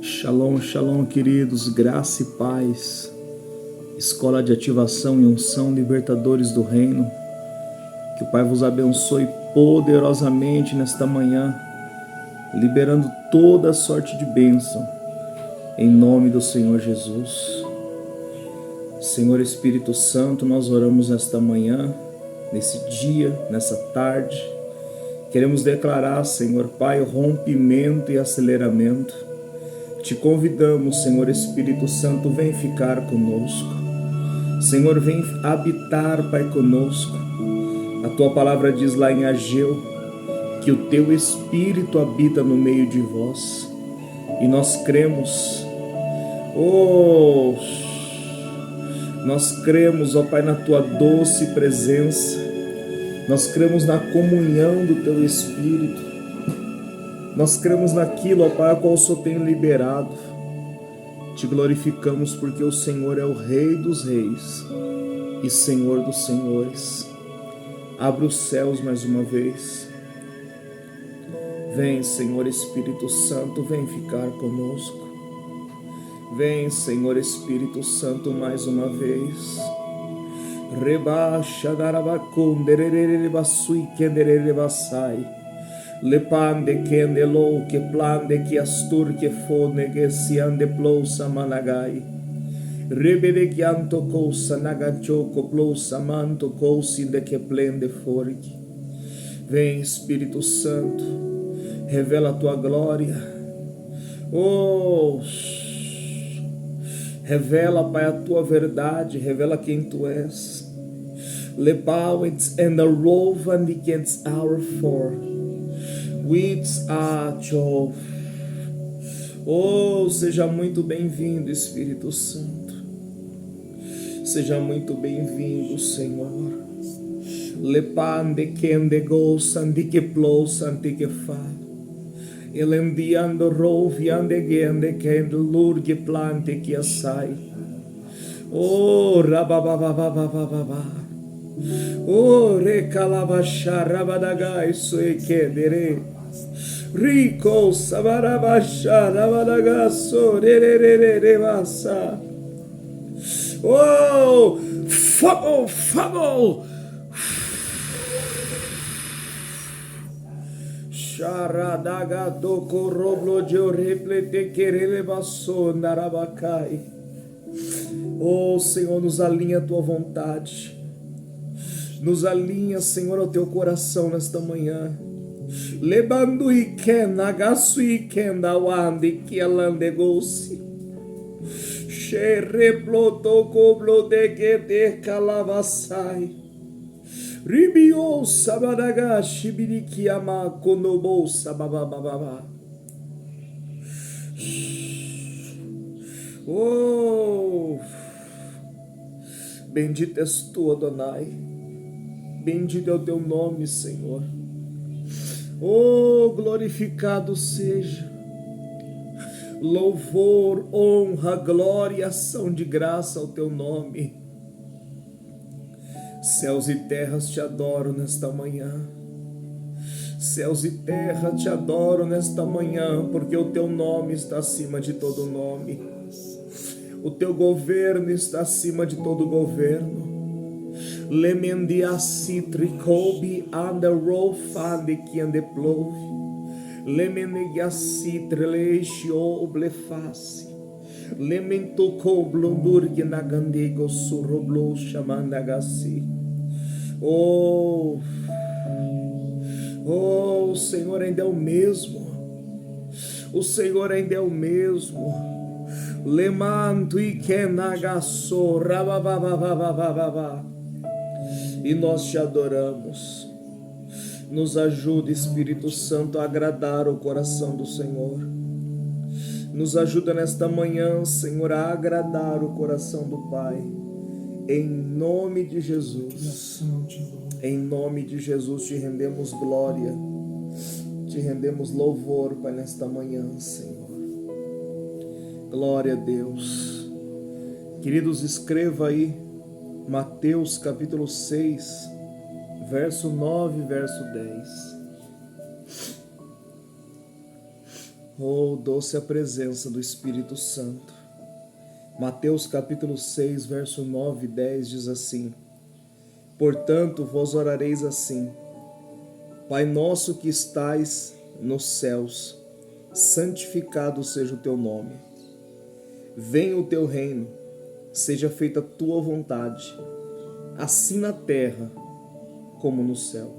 Shalom, shalom, queridos, graça e paz, escola de ativação e unção, libertadores do reino. Que o Pai vos abençoe poderosamente nesta manhã, liberando toda sorte de bênção, em nome do Senhor Jesus. Senhor Espírito Santo, nós oramos nesta manhã, nesse dia, nessa tarde. Queremos declarar, Senhor Pai, rompimento e aceleramento. Te convidamos, Senhor Espírito Santo, vem ficar conosco. Senhor, vem habitar, Pai, conosco. A Tua palavra diz lá em Ageu que o Teu Espírito habita no meio de vós. E nós cremos, ó Pai, na Tua doce presença. Nós cremos na comunhão do Teu Espírito. Nós cremos naquilo, ó Pai, a qual o Senhor tem liberado. Te glorificamos porque o Senhor é o Rei dos Reis e Senhor dos Senhores. Abra os céus mais uma vez. Vem, Senhor Espírito Santo, vem ficar conosco. Vem, Senhor Espírito Santo, mais uma vez. Rebaixa darabacunderere basui kenderere basai. Lepande kendelo que plande que astur que fone que siande plousa managai. Rebede que anto cousa nagachoco plousa manto cousi de que plende forque. Vem, Espírito Santo, revela a tua glória. Revela, Pai, a tua verdade, revela quem tu és. Lebawits and the rovan against our for. Which are Jove. Seja muito bem-vindo, Espírito Santo. Seja muito bem-vindo, Senhor. Lepande kende gosan de que plousan de que fa. Elendiando roviande gende kende lurge plante que assai. Rabababababababa. Recalabasha rabadagai sui kedere. Rico sabarabasha rabadagaso re basa. Fabo. Sharadaga doko roblo jo replete querele basso narabakai. Senhor, nos alinha a tua vontade. Nos alinha, Senhor, ao teu coração nesta manhã. Lebando iken, agasu iken, dawande, que alandegosi. Xereploto coblo de que te calavasai. Ribio sabadaga, shibirikiama, konobo sababababa. Bendito és tu, Adonai. Bendito é o teu nome, Senhor. Glorificado seja. Louvor, honra, glória e ação de graça ao teu nome. Céus e terras te adoram nesta manhã. Céus e terra te adoram nesta manhã, porque o teu nome está acima de todo nome. O teu governo está acima de todo governo. Lemendiasi tricobi anda rofande que ande plove. Lemendiasi treleshi oblefasi. Lemento coblondurgue nagandego suroblo chamandagasi. O Senhor ainda é o mesmo. O Senhor ainda é o mesmo. Lemanto e kenagaso rababababababa. E nós te adoramos. Nos ajuda, Espírito Santo, a agradar o coração do Senhor. Nos ajuda nesta manhã, Senhor, a agradar o coração do Pai. Em nome de Jesus. Em nome de Jesus te rendemos glória. Te rendemos louvor, Pai, nesta manhã, Senhor. Glória a Deus. Queridos, escreva aí Mateus capítulo 6, verso 9 e verso 10. Oh, doce a presença do Espírito Santo. Mateus capítulo 6, verso 9 e 10 diz assim: Portanto, vós orareis assim: Pai nosso que estais nos céus, santificado seja o teu nome. Venha o teu reino, seja feita a tua vontade, assim na terra como no céu.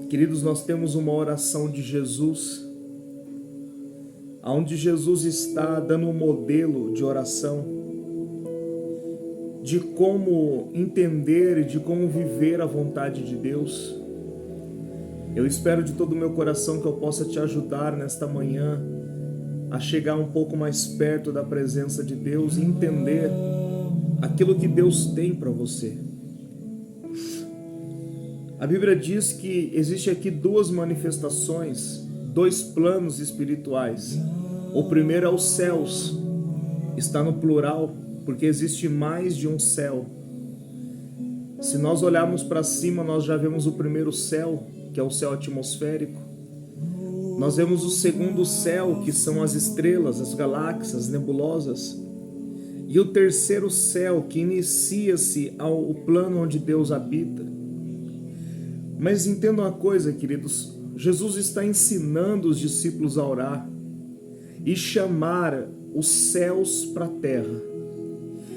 Queridos, nós temos uma oração de Jesus, onde Jesus está dando um modelo de oração, de como entender e de como viver a vontade de Deus. Eu espero de todo o meu coração que eu possa te ajudar nesta manhã a chegar um pouco mais perto da presença de Deus e entender aquilo que Deus tem para você. A Bíblia diz que existe aqui duas manifestações, dois planos espirituais. O primeiro é os céus, está no plural, porque existe mais de um céu. Se nós olharmos para cima, nós já vemos o primeiro céu, que é o céu atmosférico. Nós vemos o segundo céu, que são as estrelas, as galáxias, as nebulosas. E o terceiro céu, que inicia-se ao plano onde Deus habita. Mas entendam uma coisa, queridos, Jesus está ensinando os discípulos a orar e chamar os céus para a terra,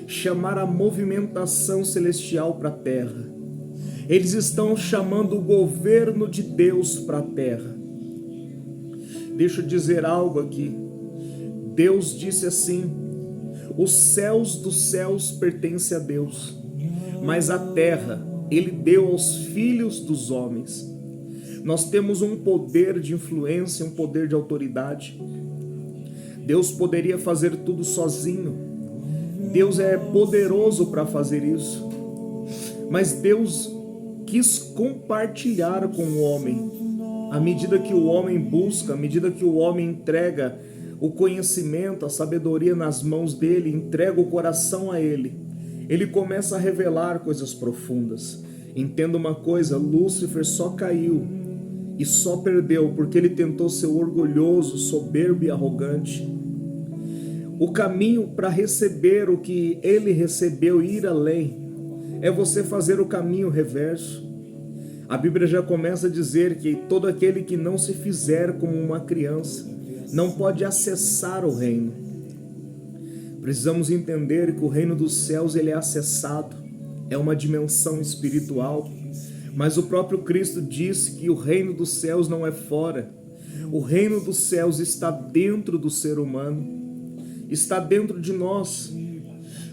chamar a movimentação celestial para a terra. Eles estão chamando o governo de Deus para a terra. Deixa eu dizer algo aqui. Deus disse assim: os céus dos céus pertencem a Deus, mas a terra Ele deu aos filhos dos homens. Nós temos um poder de influência, um poder de autoridade. Deus poderia fazer tudo sozinho. Deus é poderoso para fazer isso. Mas Deus quis compartilhar com o homem. À medida que o homem busca, à medida que o homem entrega o conhecimento, a sabedoria nas mãos dele, entrega o coração a ele, ele começa a revelar coisas profundas. Entenda uma coisa, Lúcifer só caiu e só perdeu porque ele tentou ser orgulhoso, soberbo e arrogante. O caminho para receber o que ele recebeu e ir além é você fazer o caminho reverso. A Bíblia já começa a dizer que todo aquele que não se fizer como uma criança não pode acessar o reino. Precisamos entender que o reino dos céus ele é acessado, é uma dimensão espiritual, mas o próprio Cristo disse que o reino dos céus não é fora, o reino dos céus está dentro do ser humano, está dentro de nós.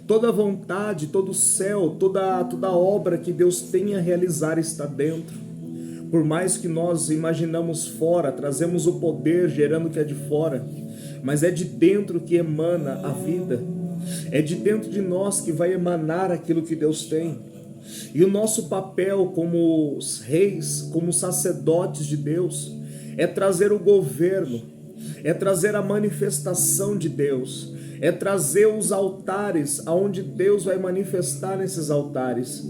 Toda vontade, todo céu, toda obra que Deus tem a realizar está dentro. Por mais que nós imaginamos fora, trazemos o poder gerando o que é de fora, mas é de dentro que emana a vida. É de dentro de nós que vai emanar aquilo que Deus tem. E o nosso papel como os reis, como sacerdotes de Deus, é trazer o governo, é trazer a manifestação de Deus, é trazer os altares aonde Deus vai manifestar nesses altares.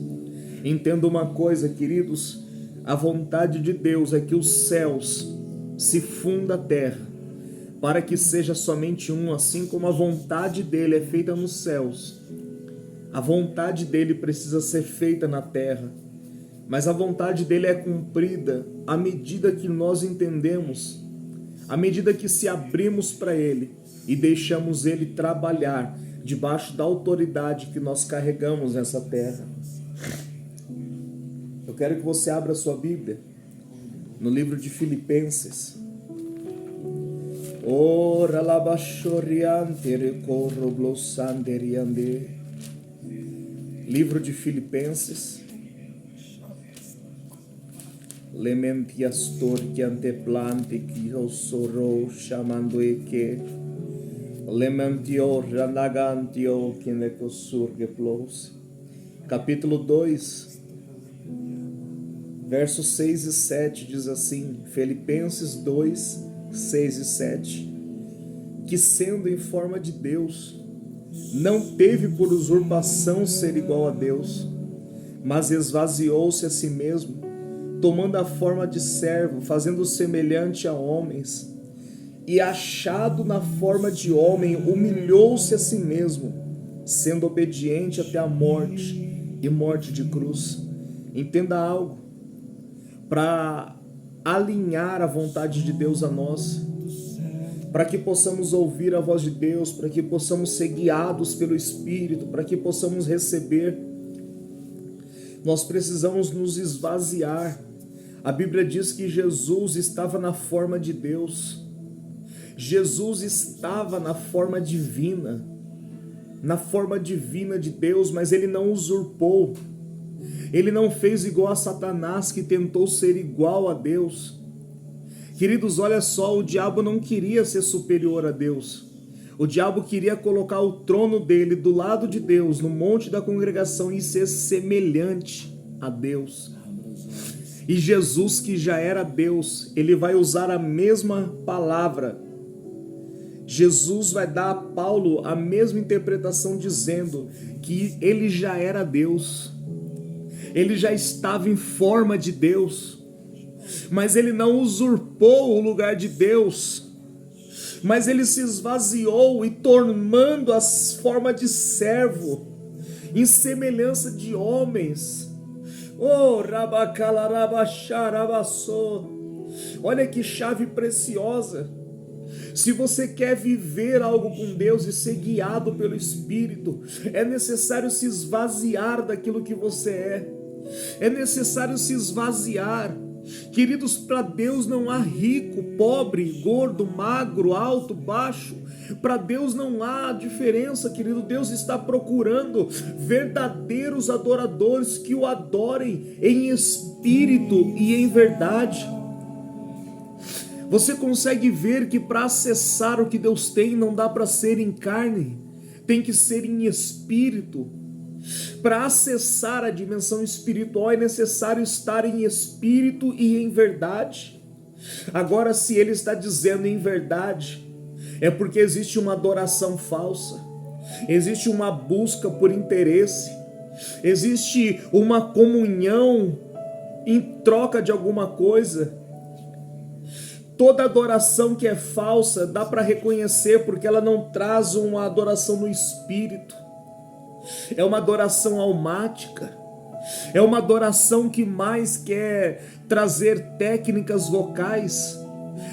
Entenda uma coisa, queridos, a vontade de Deus é que os céus se funda a terra, para que seja somente um, assim como a vontade dele é feita nos céus. A vontade dele precisa ser feita na terra, mas a vontade dele é cumprida à medida que nós entendemos, à medida que se abrimos para ele e deixamos ele trabalhar debaixo da autoridade que nós carregamos nessa terra. Eu quero que você abra a sua Bíblia no livro de Filipenses. Ora labachoriante recorro glossanderiande. Livro de Filipenses. Lementiastor que anteplante que eu sorou chamando e que Lementior ranagantio que ne surge plus. Capítulo 2, versos 6 e 7 diz assim, Filipenses 2, 6 e 7, que sendo em forma de Deus, não teve por usurpação ser igual a Deus, mas esvaziou-se a si mesmo, tomando a forma de servo, fazendo semelhante a homens, e achado na forma de homem, humilhou-se a si mesmo, sendo obediente até a morte e morte de cruz. Entenda algo, para alinhar a vontade de Deus a nós, para que possamos ouvir a voz de Deus, para que possamos ser guiados pelo Espírito, para que possamos receber, nós precisamos nos esvaziar. A Bíblia diz que Jesus estava na forma de Deus. Jesus estava na forma divina de Deus, mas ele não usurpou. Ele não fez igual a Satanás, que tentou ser igual a Deus. Queridos, olha só, o diabo não queria ser superior a Deus. O diabo queria colocar o trono dele do lado de Deus, no monte da congregação, e ser semelhante a Deus. E Jesus, que já era Deus, ele vai usar a mesma palavra. Jesus vai dar a Paulo a mesma interpretação, dizendo que ele já era Deus. Ele já estava em forma de Deus, mas ele não usurpou o lugar de Deus, mas ele se esvaziou e tomando a forma de servo, em semelhança de homens. Oh, rabacalarabacharabassô. Olha que chave preciosa. Se você quer viver algo com Deus e ser guiado pelo Espírito, é necessário se esvaziar daquilo que você é. É necessário se esvaziar. Queridos, para Deus não há rico, pobre, gordo, magro, alto, baixo. Para Deus não há diferença, querido. Deus está procurando verdadeiros adoradores que o adorem em espírito e em verdade. Você consegue ver que para acessar o que Deus tem, não dá para ser em carne, tem que ser em espírito. Para acessar a dimensão espiritual é necessário estar em espírito e em verdade. Agora, se ele está dizendo em verdade, é porque existe uma adoração falsa, existe uma busca por interesse, existe uma comunhão em troca de alguma coisa. Toda adoração que é falsa dá para reconhecer, porque ela não traz uma adoração no espírito. É uma adoração almática. É uma adoração que mais quer trazer técnicas vocais,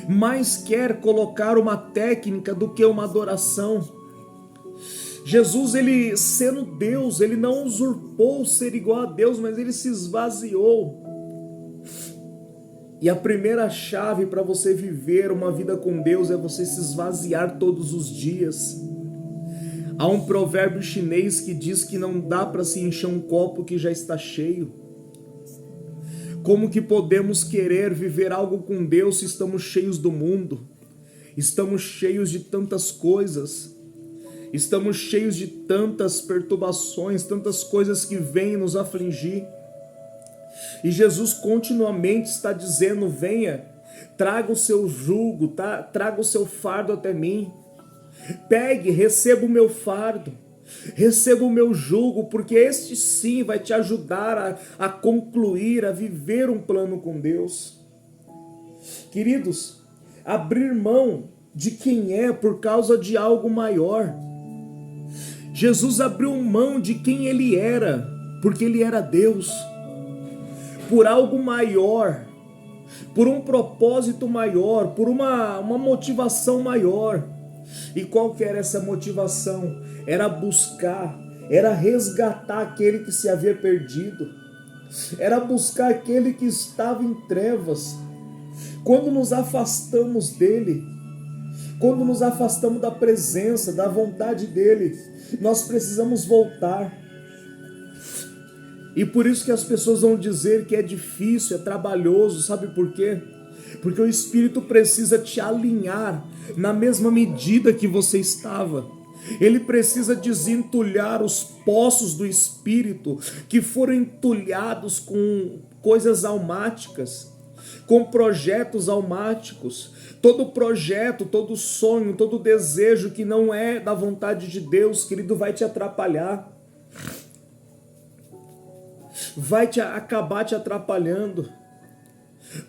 mais quer colocar uma técnica do que uma adoração. Jesus, ele sendo Deus, ele não usurpou ser igual a Deus, mas ele se esvaziou. E a primeira chave para você viver uma vida com Deus é você se esvaziar todos os dias. Há um provérbio chinês que diz que não dá para se encher um copo que já está cheio. Como que podemos querer viver algo com Deus se estamos cheios do mundo? Estamos cheios de tantas coisas. Estamos cheios de tantas perturbações, tantas coisas que vêm nos afligir. E Jesus continuamente está dizendo: venha, traga o seu jugo, traga o seu fardo até mim. Pegue, receba o meu fardo, receba o meu jugo, porque este sim vai te ajudar a concluir, a viver um plano com Deus. Queridos, abrir mão de quem é por causa de algo maior. Jesus abriu mão de quem ele era, porque ele era Deus, por algo maior, por um propósito maior, por uma motivação maior. E qual que era essa motivação? Era buscar, era resgatar aquele que se havia perdido, era buscar aquele que estava em trevas. Quando nos afastamos dele, quando nos afastamos da presença, da vontade dele, nós precisamos voltar. E por isso que as pessoas vão dizer que é difícil, é trabalhoso, sabe por quê? Porque o Espírito precisa te alinhar na mesma medida que você estava. Ele precisa desentulhar os poços do Espírito que foram entulhados com coisas almáticas, com projetos almáticos. Todo projeto, todo sonho, todo desejo que não é da vontade de Deus, querido, vai te atrapalhar. Vai acabar te atrapalhando.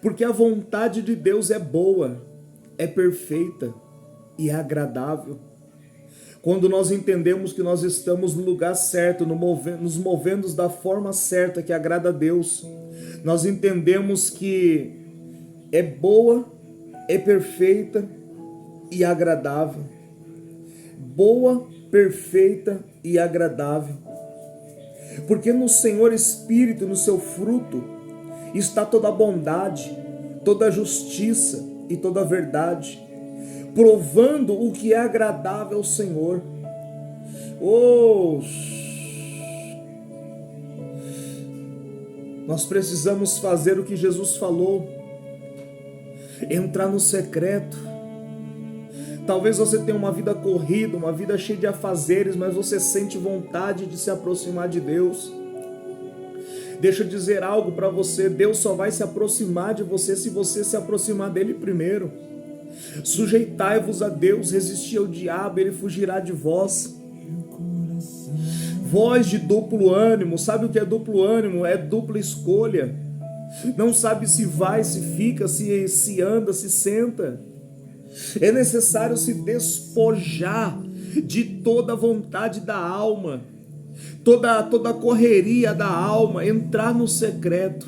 Porque a vontade de Deus é boa, é perfeita e é agradável. Quando nós entendemos que nós estamos no lugar certo, nos movendo da forma certa que agrada a Deus, nós entendemos que é boa, é perfeita e agradável. Boa, perfeita e agradável. Porque no Senhor Espírito, no seu fruto, está toda a bondade, toda a justiça e toda a verdade, provando o que é agradável ao Senhor. Nós precisamos fazer o que Jesus falou, entrar no secreto. Talvez você tenha uma vida corrida, uma vida cheia de afazeres, mas você sente vontade de se aproximar de Deus. Deixa eu dizer algo para você, Deus só vai se aproximar de você se você se aproximar dele primeiro. Sujeitai-vos a Deus, resisti ao diabo, ele fugirá de vós. Voz de duplo ânimo, sabe o que é duplo ânimo? É dupla escolha. Não sabe se vai, se fica, se anda, se senta. É necessário se despojar de toda a vontade da alma, toda a correria da alma, entrar no secreto.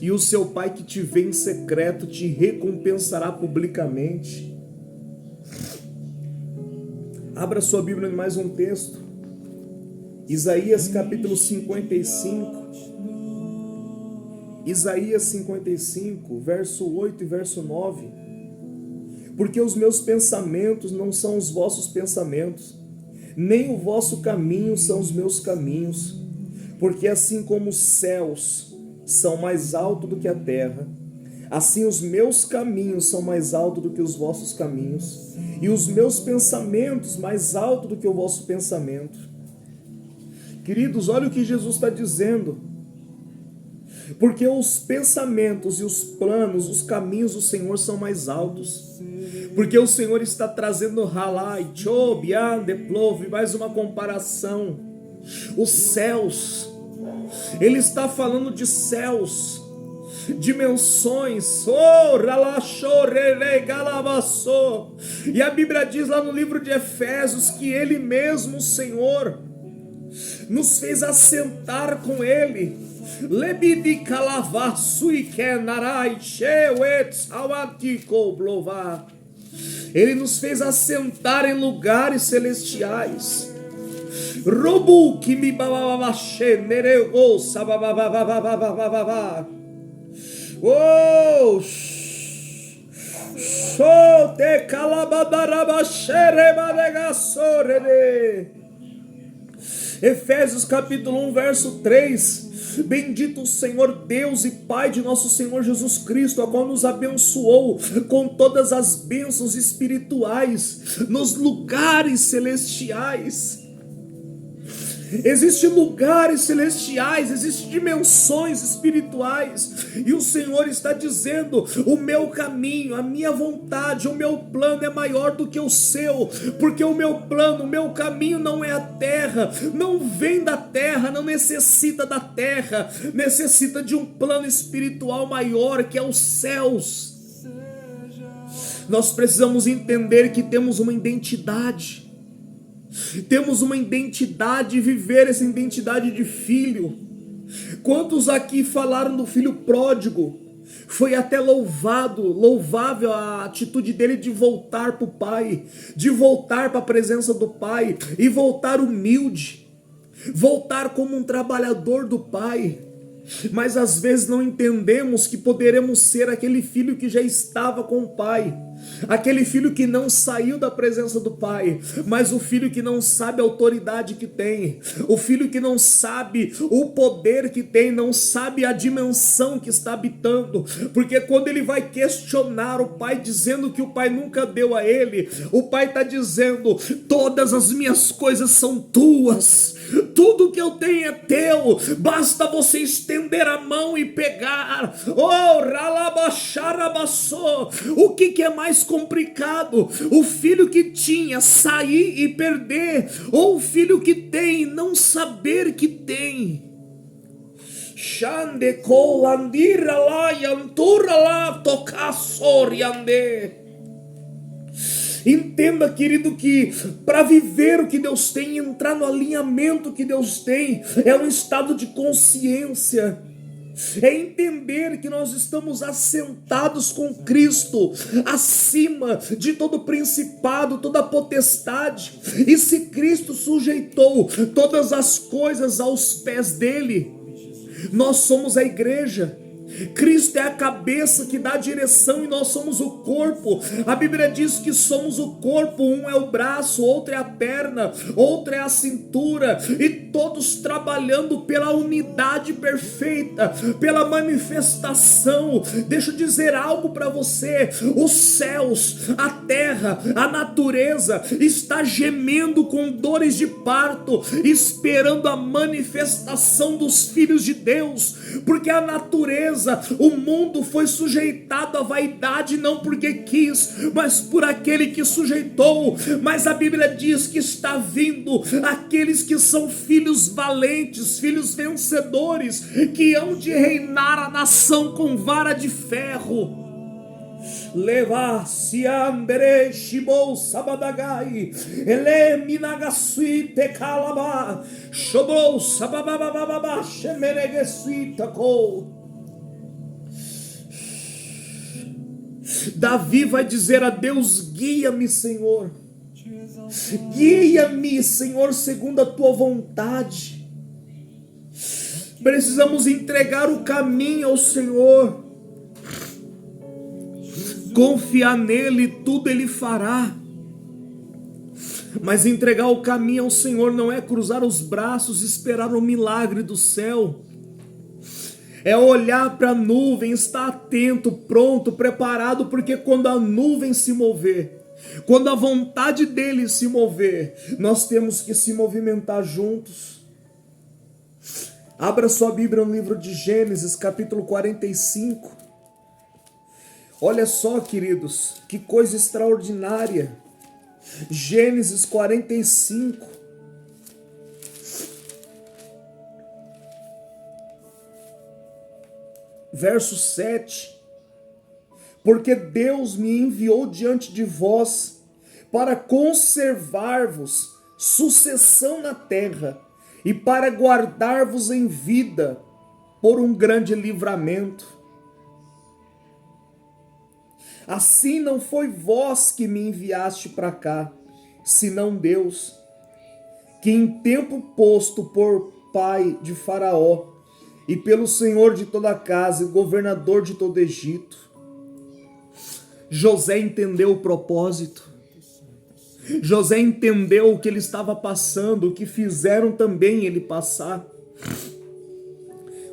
E o seu Pai que te vê em secreto te recompensará publicamente. Abra sua Bíblia em mais um texto. Isaías capítulo 55. Isaías 55, verso 8 e verso 9. Porque os meus pensamentos não são os vossos pensamentos, nem o vosso caminho são os meus caminhos. Porque assim como os céus são mais altos do que a terra, assim os meus caminhos são mais altos do que os vossos caminhos, e os meus pensamentos mais altos do que o vosso pensamento. Queridos, olha o que Jesus está dizendo. Porque os pensamentos e os planos, os caminhos do Senhor são mais altos. Porque o Senhor está trazendo halai, chobian, deplove, mais uma comparação. Os céus, Ele está falando de céus, dimensões. E a Bíblia diz lá no livro de Efésios que Ele mesmo, o Senhor, nos fez assentar com Ele. Ele nos fez assentar em lugares celestiais. Efésios capítulo 1, verso 3. Bendito o Senhor Deus e Pai de nosso Senhor Jesus Cristo, a qual nos abençoou com todas as bênçãos espirituais nos lugares celestiais. Existem lugares celestiais, existem dimensões espirituais, e o Senhor está dizendo: o meu caminho, a minha vontade, o meu plano é maior do que o seu, porque o meu plano, o meu caminho não é a terra, não vem da terra, não necessita da terra, necessita de um plano espiritual maior, que é os céus. Nós precisamos entender que temos uma identidade. Temos uma identidade e viver essa identidade de filho. Quantos aqui falaram do filho pródigo? Foi até louvável a atitude dele de voltar para o pai, de voltar para a presença do pai e voltar humilde, voltar como um trabalhador do pai. Mas às vezes não entendemos que poderemos ser aquele filho que já estava com o pai, aquele filho que não saiu da presença do pai, mas o filho que não sabe a autoridade que tem, o filho que não sabe o poder que tem, não sabe a dimensão que está habitando, porque quando ele vai questionar o pai, dizendo que o pai nunca deu a ele, o pai está dizendo: todas as minhas coisas são tuas, tudo que eu tenho é teu, basta você estender a mão e pegar. O que é mais complicado? O filho que tinha sair e perder, ou o filho que tem não saber que tem? Shande kolandira lá, yantura lá, tocar soriande. Entenda, querido, que para viver o que Deus tem, entrar no alinhamento que Deus tem, é um estado de consciência. É entender que nós estamos assentados com Cristo, acima de todo principado, toda potestade. E se Cristo sujeitou todas as coisas aos pés dele, nós somos a igreja. Cristo é a cabeça que dá a direção e nós somos o corpo. A Bíblia diz que somos o corpo, um é o braço, outro é a perna, outro é a cintura, e todos trabalhando pela unidade perfeita, pela manifestação. Deixa eu dizer algo para você: os céus, a terra, a natureza está gemendo com dores de parto, esperando a manifestação dos filhos de Deus, porque a natureza, o mundo foi sujeitado à vaidade, não porque quis, mas por aquele que sujeitou. Mas a Bíblia diz que está vindo aqueles que são filhos valentes, filhos vencedores, que hão de reinar a nação com vara de ferro. Levar-se andere shibou sabadagai ele minagasuite calaba shobrou sabababababa shemeregesuita ko. Davi vai dizer a Deus: guia-me, Senhor, guia-me, Senhor, segundo a tua vontade. Precisamos entregar o caminho ao Senhor, confiar nele, tudo ele fará. Mas entregar o caminho ao Senhor não é cruzar os braços e esperar o milagre do céu. É olhar para a nuvem, estar atento, pronto, preparado, porque quando a nuvem se mover, quando a vontade dele se mover, nós temos que se movimentar juntos. Abra sua Bíblia no livro de Gênesis, capítulo 45. Olha só, queridos, que coisa extraordinária. Gênesis 45. Verso 7, porque Deus me enviou diante de vós para conservar-vos sucessão na terra e para guardar-vos em vida por um grande livramento. Assim não foi vós que me enviaste para cá, senão Deus, que em tempo posto por pai de Faraó, e pelo Senhor de toda a casa e governador de todo o Egito. José entendeu o propósito. José entendeu o que ele estava passando, o que fizeram também ele passar.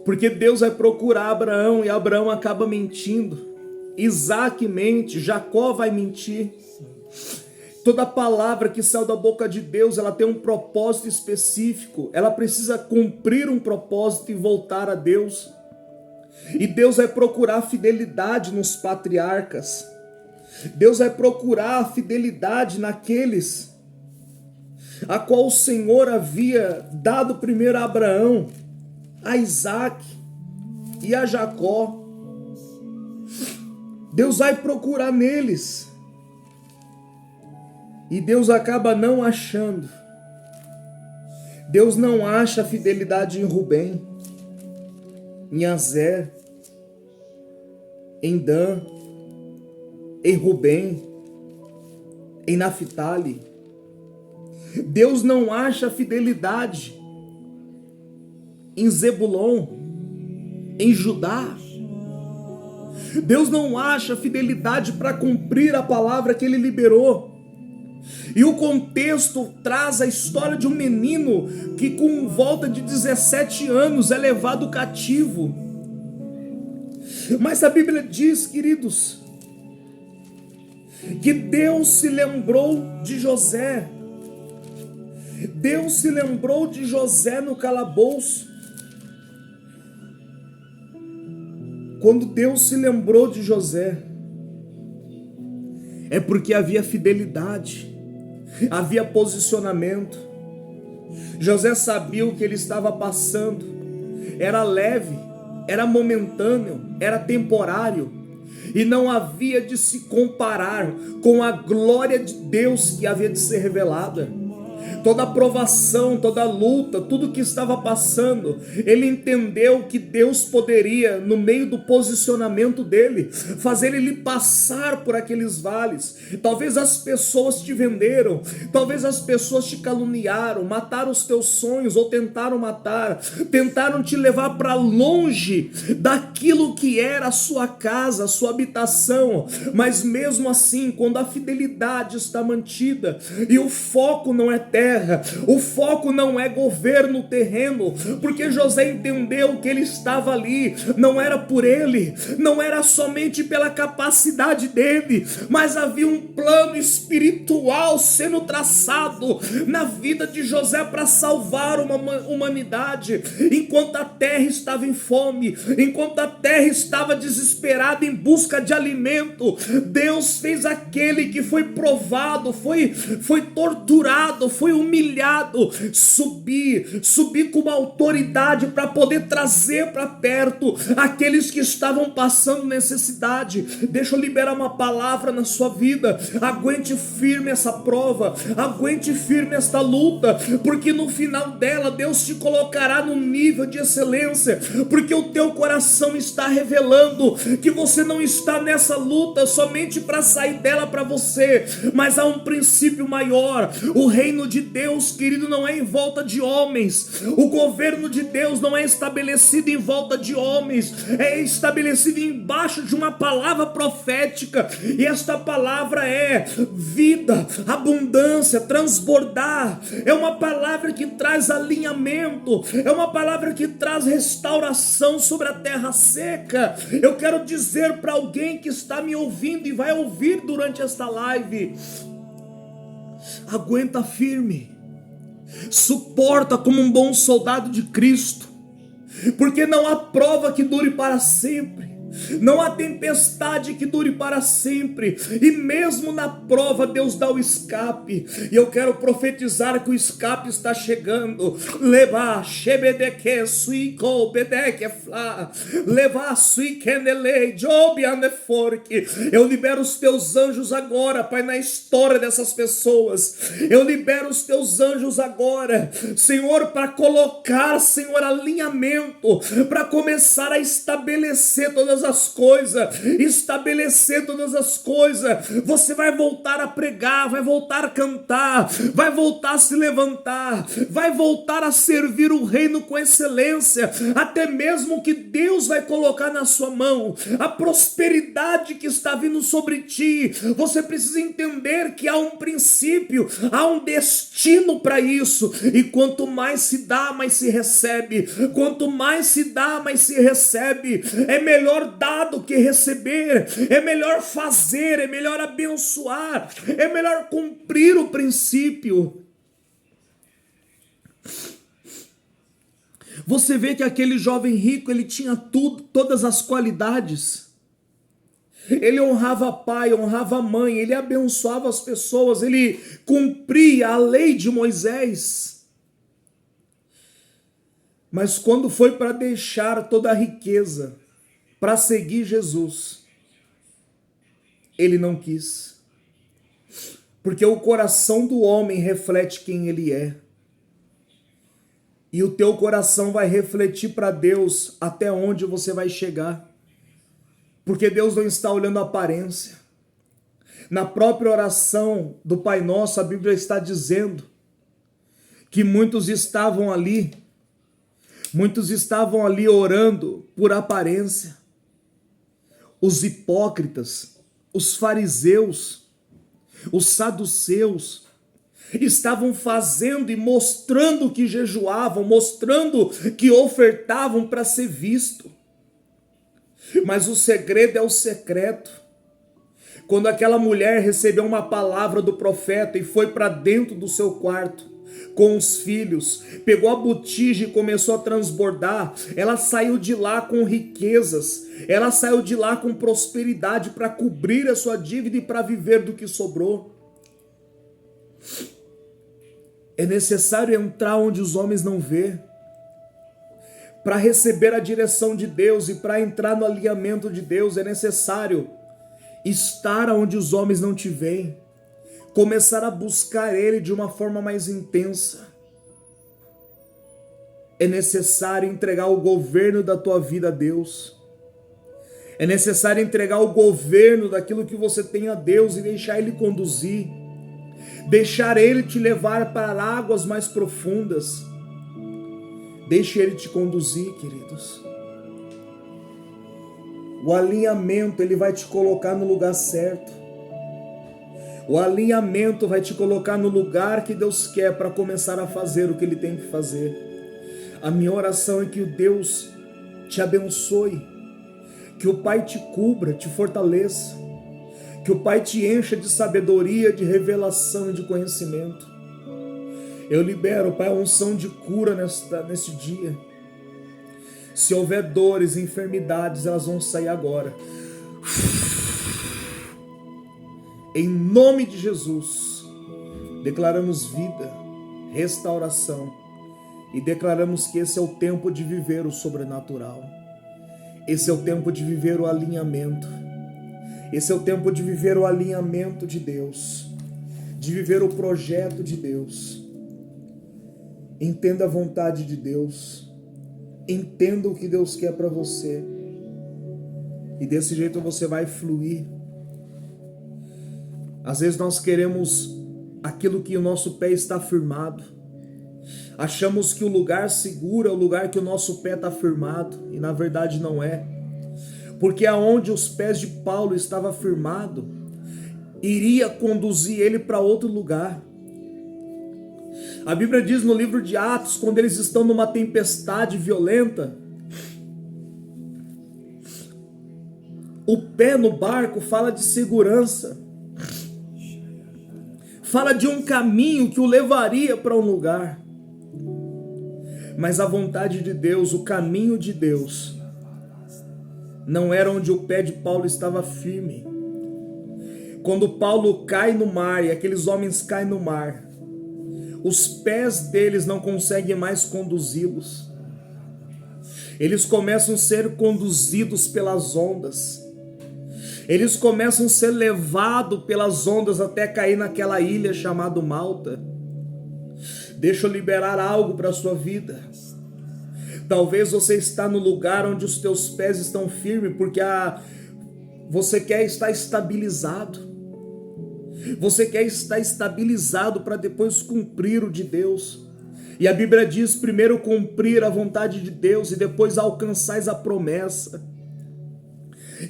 Porque Deus vai procurar Abraão e Abraão acaba mentindo. Isaac mente, Jacó vai mentir. Toda palavra que saiu da boca de Deus, ela tem um propósito específico. Ela precisa cumprir um propósito e voltar a Deus. E Deus vai procurar fidelidade nos patriarcas. Deus vai procurar a fidelidade naqueles a qual o Senhor havia dado primeiro a Abraão, a Isaac e a Jacó. Deus vai procurar neles. E Deus acaba não achando. Deus não acha fidelidade em Rubem, em Azer, em Dan, em Rubem, em Naphtali. Deus não acha fidelidade em Zebulon, em Judá. Deus não acha fidelidade para cumprir a palavra que ele liberou. E o contexto traz a história de um menino que com volta de 17 anos é levado cativo. Mas a Bíblia diz, queridos, que Deus se lembrou de José. Deus se lembrou de José no calabouço. Quando Deus se lembrou de José, é porque havia fidelidade, havia posicionamento. José sabia o que ele estava passando. era leve, era momentâneo, era temporário, e não havia de se comparar com a glória de Deus que havia de ser revelada. Toda a provação, toda a luta, tudo que estava passando, ele entendeu que Deus poderia, no meio do posicionamento dele, fazer ele passar por aqueles vales. Talvez as pessoas te venderam, talvez as pessoas te caluniaram, mataram os teus sonhos ou tentaram matar, tentaram te levar para longe daquilo que era a sua casa, a sua habitação, mas mesmo assim, quando a fidelidade está mantida e o foco não é terra, o foco não é governo terreno, porque José entendeu que ele estava ali, não era por ele, não era somente pela capacidade dele, mas havia um plano espiritual sendo traçado na vida de José para salvar uma humanidade. Enquanto a terra estava em fome, enquanto a terra estava desesperada em busca de alimento, Deus fez aquele que foi provado, foi torturado, foi humilhado, subir com uma autoridade para poder trazer para perto aqueles que estavam passando necessidade. Deixa eu liberar uma palavra na sua vida. Aguente firme essa prova, aguente firme esta luta, porque no final dela Deus te colocará num nível de excelência, porque o teu coração está revelando que você não está nessa luta somente para sair dela para você, mas há um princípio maior. O reino de Deus, querido, não é em volta de homens. O governo de Deus não é estabelecido em volta de homens, é estabelecido embaixo de uma palavra profética, e esta palavra é vida, abundância, transbordar. É uma palavra que traz alinhamento, é uma palavra que traz restauração sobre a terra seca. Eu quero dizer para alguém que está me ouvindo e vai ouvir durante esta live: aguenta firme, suporta como um bom soldado de Cristo, porque não há prova que dure para sempre, não há tempestade que dure para sempre, e mesmo na prova Deus dá o escape. E eu quero profetizar que o escape está chegando. Eu libero os teus anjos agora, Pai, na história dessas pessoas. Eu libero os teus anjos agora, Senhor, para colocar, Senhor, alinhamento, para começar a estabelecer todas as coisas, estabelecer todas as coisas. Você vai voltar a pregar, vai voltar a cantar, vai voltar a se levantar, vai voltar a servir o reino com excelência, até mesmo que Deus vai colocar na sua mão, a prosperidade que está vindo sobre ti. Você precisa entender que há um princípio, há um destino para isso, e quanto mais se dá, mais se recebe. Quanto mais se dá, mais se recebe. É melhor dar do que receber, é melhor fazer, é melhor abençoar, é melhor cumprir o princípio. Você vê que aquele jovem rico, ele tinha tudo, todas as qualidades. Ele honrava pai, honrava mãe, ele abençoava as pessoas, ele cumpria a lei de Moisés. Mas quando foi para deixar toda a riqueza para seguir Jesus, ele não quis. Porque o coração do homem reflete quem ele é. E o teu coração vai refletir para Deus até onde você vai chegar. Porque Deus não está olhando a aparência. Na própria oração do Pai Nosso, a Bíblia está dizendo que muitos estavam ali orando por aparência. Os hipócritas, os fariseus, os saduceus estavam fazendo e mostrando que jejuavam, mostrando que ofertavam para ser visto. Mas o segredo é o secreto. Quando aquela mulher recebeu uma palavra do profeta e foi para dentro do seu quarto com os filhos, pegou a botija e começou a transbordar, ela saiu de lá com riquezas, ela saiu de lá com prosperidade para cobrir a sua dívida e para viver do que sobrou. É necessário entrar onde os homens não vê. Para receber a direção de Deus e para entrar no alinhamento de Deus é necessário estar onde os homens não te veem, começar a buscar Ele de uma forma mais intensa. É necessário entregar o governo da tua vida a Deus. É necessário entregar o governo daquilo que você tem a Deus e deixar Ele conduzir. Deixar Ele te levar para águas mais profundas. Deixe Ele te conduzir, queridos. O alinhamento, Ele vai te colocar no lugar certo. O alinhamento vai te colocar no lugar que Deus quer para começar a fazer o que Ele tem que fazer. A minha oração é que o Deus te abençoe, que o Pai te cubra, te fortaleça, que o Pai te encha de sabedoria, de revelação e de conhecimento. Eu libero, Pai, a unção de cura nesse dia. Se houver dores, enfermidades, elas vão sair agora. Em nome de Jesus, declaramos vida, restauração e declaramos que esse é o tempo de viver o sobrenatural. Esse é o tempo de viver o alinhamento. Esse é o tempo de viver o alinhamento de Deus, de viver o projeto de Deus. Entenda a vontade de Deus. Entenda o que Deus quer para você. E desse jeito você vai fluir. Às vezes nós queremos aquilo que o nosso pé está firmado. Achamos que o lugar seguro é o lugar que o nosso pé está firmado. E na verdade não é. Porque aonde os pés de Paulo estavam firmados, iria conduzir ele para outro lugar. A Bíblia diz no livro de Atos, quando eles estão numa tempestade violenta, o pé no barco fala de segurança, fala de um caminho que o levaria para um lugar. Mas a vontade de Deus, o caminho de Deus, não era onde o pé de Paulo estava firme. Quando Paulo cai no mar e aqueles homens caem no mar, os pés deles não conseguem mais conduzi-los. Eles começam a ser conduzidos pelas ondas. Eles começam a ser levados pelas ondas até cair naquela ilha chamada Malta. Deixa eu liberar algo para a sua vida. Talvez você está no lugar onde os teus pés estão firmes, porque você quer estar estabilizado. Você quer estar estabilizado para depois cumprir o de Deus. E a Bíblia diz, primeiro cumprir a vontade de Deus e depois alcançais a promessa.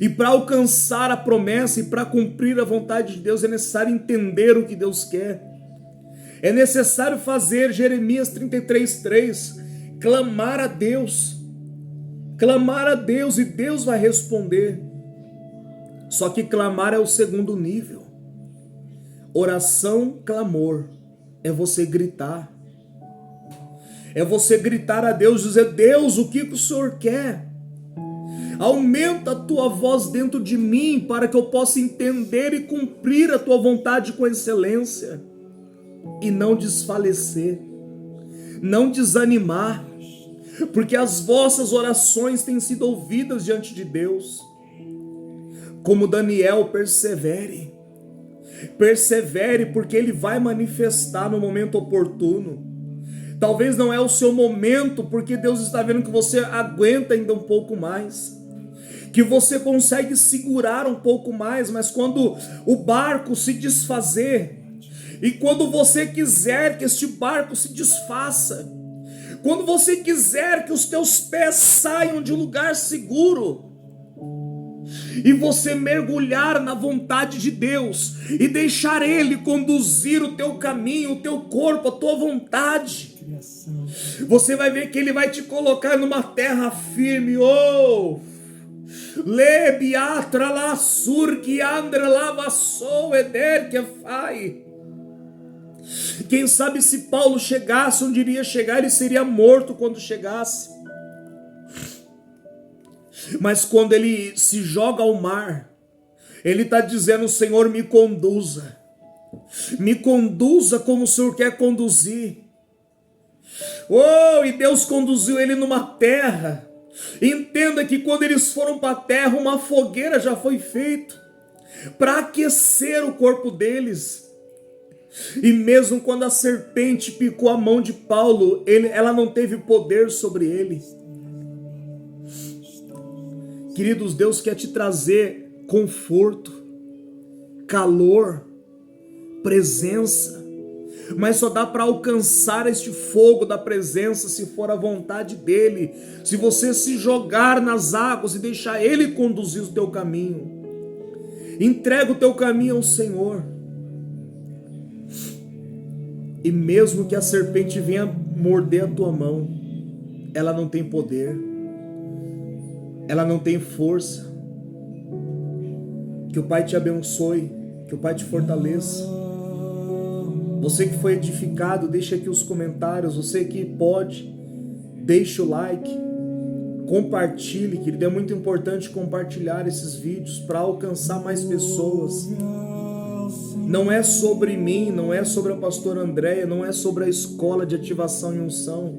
E para alcançar a promessa e para cumprir a vontade de Deus é necessário entender o que Deus quer. É necessário fazer Jeremias 33:3, clamar a Deus e Deus vai responder. Só que clamar é o segundo nível. Oração, clamor, é você gritar. É você gritar a Deus, dizer, Deus, o que o Senhor quer? Aumenta a tua voz dentro de mim, para que eu possa entender e cumprir a tua vontade com excelência. E não desfalecer, não desanimar, porque as vossas orações têm sido ouvidas diante de Deus. Como Daniel, persevere, porque Ele vai manifestar no momento oportuno. Talvez não é o seu momento, porque Deus está vendo que você aguenta ainda um pouco mais, que você consegue segurar um pouco mais, mas quando o barco se desfazer, e quando você quiser que este barco se desfaça, quando você quiser que os teus pés saiam de um lugar seguro, e você mergulhar na vontade de Deus, e deixar Ele conduzir o teu caminho, o teu corpo, a tua vontade, você vai ver que Ele vai te colocar numa terra firme. Oh! Lebiatra la surki andra lava sou eder que fai. Quem sabe se Paulo chegasse onde iria chegar, ele seria morto quando chegasse. Mas quando ele se joga ao mar, ele está dizendo, Senhor, me conduza como o Senhor quer conduzir. Oh, e Deus conduziu ele numa terra. Entenda que quando eles foram para a terra, uma fogueira já foi feita para aquecer o corpo deles. E mesmo quando a serpente picou a mão de Paulo, ela não teve poder sobre ele. Queridos, Deus quer te trazer conforto, calor, presença, mas só dá para alcançar este fogo da presença se for a vontade dele, se você se jogar nas águas e deixar ele conduzir o teu caminho. Entrega o teu caminho ao Senhor. E mesmo que a serpente venha morder a tua mão, ela não tem poder, ela não tem força. Que o Pai te abençoe, que o Pai te fortaleça. Você que foi edificado, deixa aqui os comentários. Você que pode, deixa o like, compartilhe, querido. É muito importante compartilhar esses vídeos para alcançar mais pessoas. Não é sobre mim, não é sobre a pastora Andréia, não é sobre a escola de ativação e unção.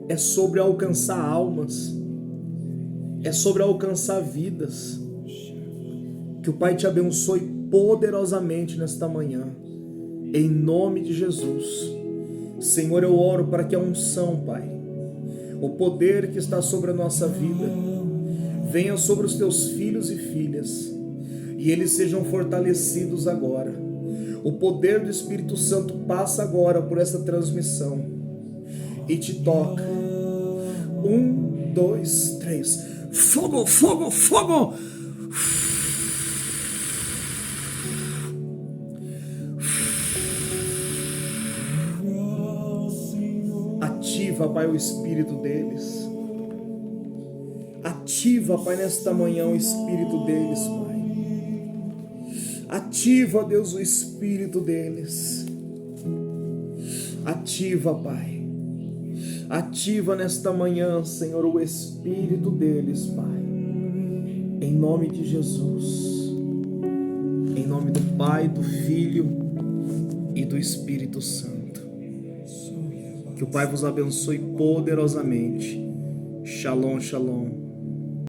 É sobre alcançar almas. É sobre alcançar vidas. Que o Pai te abençoe poderosamente nesta manhã. Em nome de Jesus. Senhor, eu oro para que a unção, Pai, o poder que está sobre a nossa vida, venha sobre os teus filhos e filhas, e eles sejam fortalecidos agora. O poder do Espírito Santo passa agora por essa transmissão e te toca. 1, 2, 3. Fogo, fogo, fogo! Ativa, Pai, o espírito deles. Ativa, Pai, nesta manhã o espírito deles, Pai. Ativa, Deus, o espírito deles. Ativa, Pai. Ativa nesta manhã, Senhor, o espírito deles, Pai. Em nome de Jesus. Em nome do Pai, do Filho e do Espírito Santo. Que o Pai vos abençoe poderosamente. Shalom, shalom.